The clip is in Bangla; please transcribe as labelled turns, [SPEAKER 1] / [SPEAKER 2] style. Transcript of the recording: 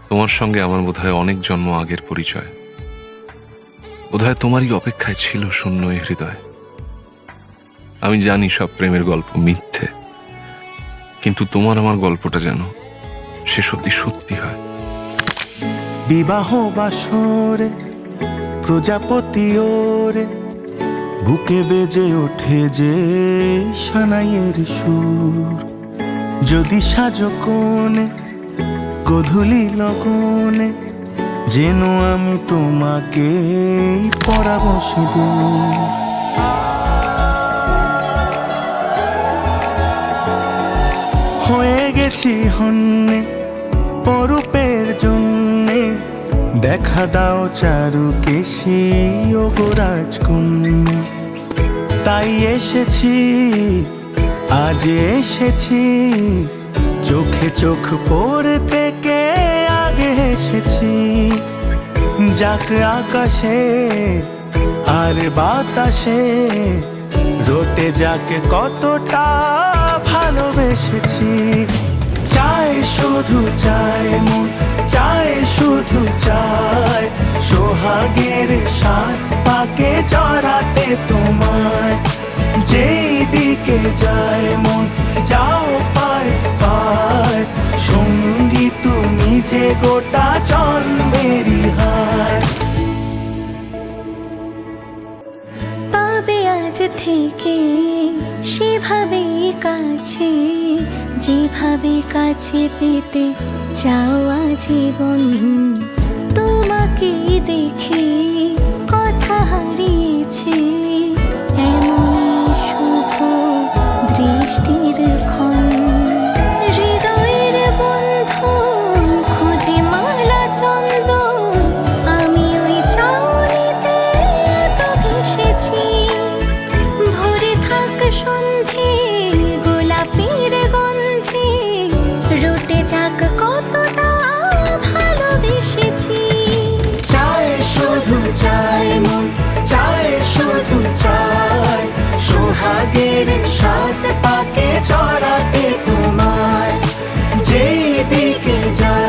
[SPEAKER 1] তোমার সঙ্গে আমার বোধহয় অনেক জন্ম আগের পরিচয়। বোধহয় তোমারই অপেক্ষায় ছিল শূন্য এ হৃদয়। আমি জানি সব প্রেমের গল্প মিথ্যে, কিন্তু তোমার আমার গল্পটা যেন শেষ অব্দি সত্যি হয়।
[SPEAKER 2] বিবাহ বাসরে প্রজাপতি ওরে বুকে বেজে ওঠে যে সানাইয়ের সুর। যদি সাজো কোণে গধূলি লগনে, যেন আমি তোমাকে পরাবো সিঁদুর। হয়ে গেছি হন্যে পরূপের জন্যে, দেখা দাও চারু কেশি ও গোরাজকন্যে। তাই এসেছি, আজ এসেছি, চোখে চোখ পড়তে কে আগে এসেছি। যাক আকাশে আর বাতাসে রটে যাক কতটা ভালোবেসেছি। চাই শুধু চায় মন, চায় শুধু চায় সোহাগের সাত পাকে জড়াতে তোমায়। যেই দিকে যায় মন যাও পায় পায়, সঙ্গী তুমি যে গোটা জন্মেরই হায়।
[SPEAKER 3] পাবে আজ থেকে সেভাবে কাছে, যেভাবে কাছে পেতে চাওয়া জীবন। তোমাকে দেখে কথা হারিয়েছে এমনই শুভ দৃষ্টির ক্ষণ। হৃদয়ের বন্ধন খুঁজে মালা চন্দন, আমি ওই চাউনিতে তো ভেসেছি। ভরে থাক সন্ধে গোলাপের গন্ধে, রটে যাক কতটা ভালোবেসেছি।
[SPEAKER 2] চায় শুধু চায় মন, চায় শুধু চায় সোহাগের সাত পাকে জড়াতে তোমায়। যেই দিকে যায়